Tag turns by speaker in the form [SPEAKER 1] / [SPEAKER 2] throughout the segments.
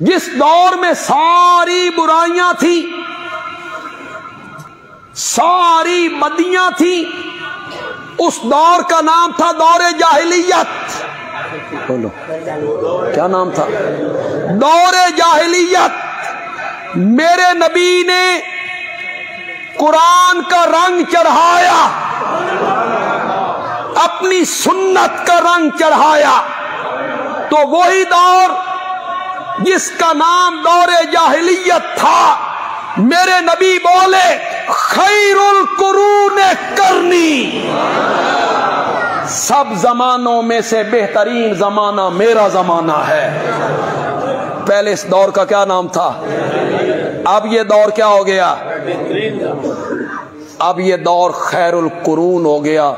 [SPEAKER 1] जिस दौर में सारी बुराइयां थी, सारी बदियां थी, उस दौर का नाम था दौरे जाहिलियत। बोलो क्या नाम था? दौरे जाहिलियत। मेरे नबी ने कुरान का रंग चढ़ाया, अपनी सुन्नत का रंग चढ़ाया। तो वही दौर जिसका नाम दौरे जाहिलियत था, मेरे नबी बोले खैरुल कुरून करनी, सब जमानों में से बेहतरीन जमाना मेरा जमाना है। पहले इस दौर का क्या नाम था? अब ये दौर क्या हो गया? अब ये दौर खैरुल कुरून हो गया।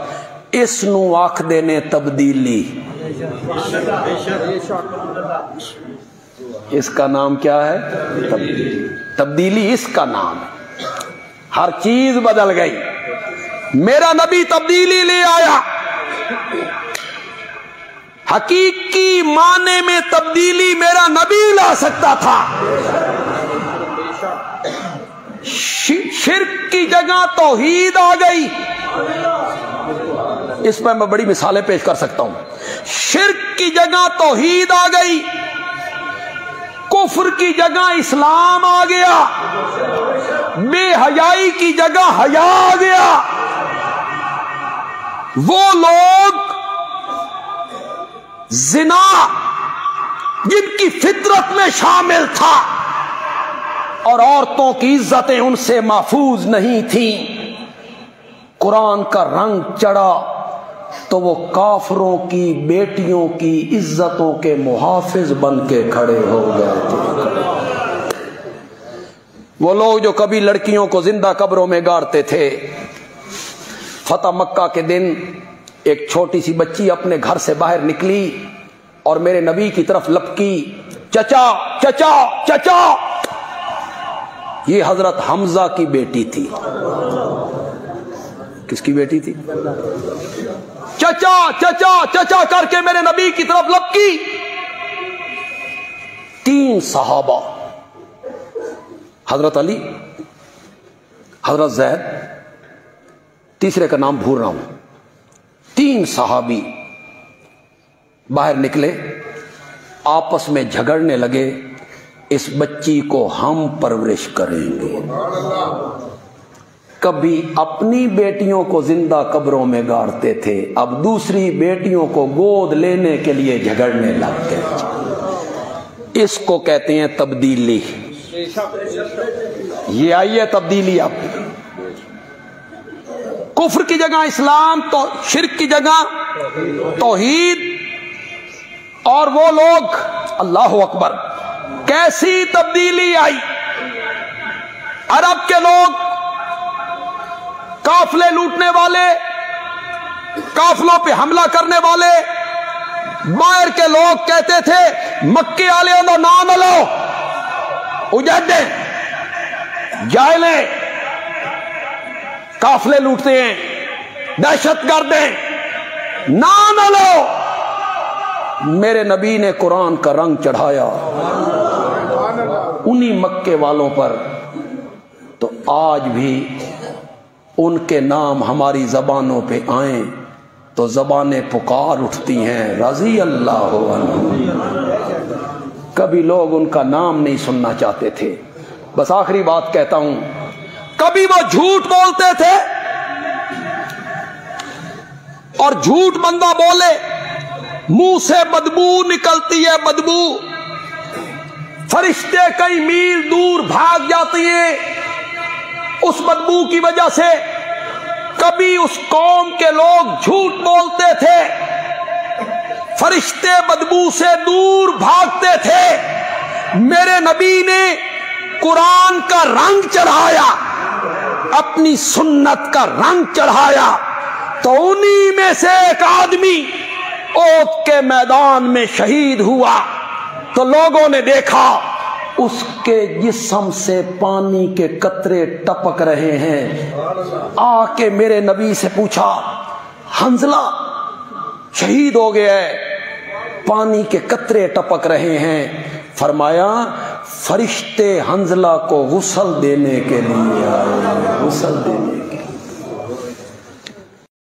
[SPEAKER 1] इसनू आखदे ने तब्दीली। इसका नाम क्या है? तब्दीली। तब्दीली इसका नाम है। हर चीज बदल गई। मेरा नबी तब्दीली ले आया। हकीकी माने में तब्दीली मेरा नबी ला सकता था। शिर्क की जगह तौहीद आ गई। इस पर मैं बड़ी मिसालें पेश कर सकता हूं। शिर्क की जगह तौहीद आ गई, कुफ्र की जगह इस्लाम आ गया, बेहयाई की जगह हया आ गया। वो लोग जिना जिनकी फितरत में शामिल था और औरतों की इज्जतें उनसे महफूज नहीं थी, कुरान का रंग चढ़ा तो वो काफरों की बेटियों की इज्जतों के मुहाफिज बन के खड़े हो गए थे। वो लोग जो कभी लड़कियों को जिंदा कब्रों में गाड़ते थे। फतह मक्का के दिन एक छोटी सी बच्ची अपने घर से बाहर निकली और मेरे नबी की तरफ लपकी, चचा चचा चचा। ये हजरत हमजा की बेटी थी। किसकी बेटी थी? चचा चचा चचा करके मेरे नबी की तरफ लपकी। 3 सहाबा, हजरत अली, हजरत जैद, तीसरे का नाम भूल रहा हूं, 3 सहाबी बाहर निकले, आपस में झगड़ने लगे, इस बच्ची को हम परवरिश करेंगे। कभी अपनी बेटियों को जिंदा कब्रों में गाड़ते थे, अब दूसरी बेटियों को गोद लेने के लिए झगड़ने लग गए। इसको कहते हैं तब्दीली। ये आई है तब्दीली। अब कुफ्र की जगह इस्लाम, तो शिर्क की जगह तौहीद। और वो लोग, अल्लाह अकबर, कैसी तब्दीली आई। अरब के लोग काफले लूटने वाले, काफलों पे हमला करने वाले, बाहर के लोग कहते थे मक्के वाले नो ना न लो, उजाड़े जायले, काफले लूटते हैं, दहशतगर्द हैं, ना न लो। मेरे नबी ने कुरान का रंग चढ़ाया उन्हीं मक्के वालों पर। तो आज भी उनके नाम हमारी जबानों पे आए तो जबानें पुकार उठती हैं, रज़ी अल्लाह अन्हु। कभी लोग उनका नाम नहीं सुनना चाहते थे। बस आखिरी बात कहता हूं, कभी वो झूठ बोलते थे और झूठ बंदा बोले, मुंह से बदबू निकलती है, बदबू, फरिश्ते कई मील दूर भाग जाती है उस बदबू की वजह से। कभी उस कौम के लोग झूठ बोलते थे, फरिश्ते बदबू से दूर भागते थे। मेरे नबी ने कुरान का रंग चढ़ाया, अपनी सुन्नत का रंग चढ़ाया, तो उन्हीं में से एक आदमी ओद के मैदान में शहीद हुआ। तो लोगों ने देखा उसके जिस्म से पानी के कतरे टपक रहे हैं। आके मेरे नबी से पूछा, हंजला शहीद हो गया है, पानी के कतरे टपक रहे हैं। फरमाया फरिश्ते हंजला को गुस्ल देने के लिए आए, गुस्ल देने के लिए।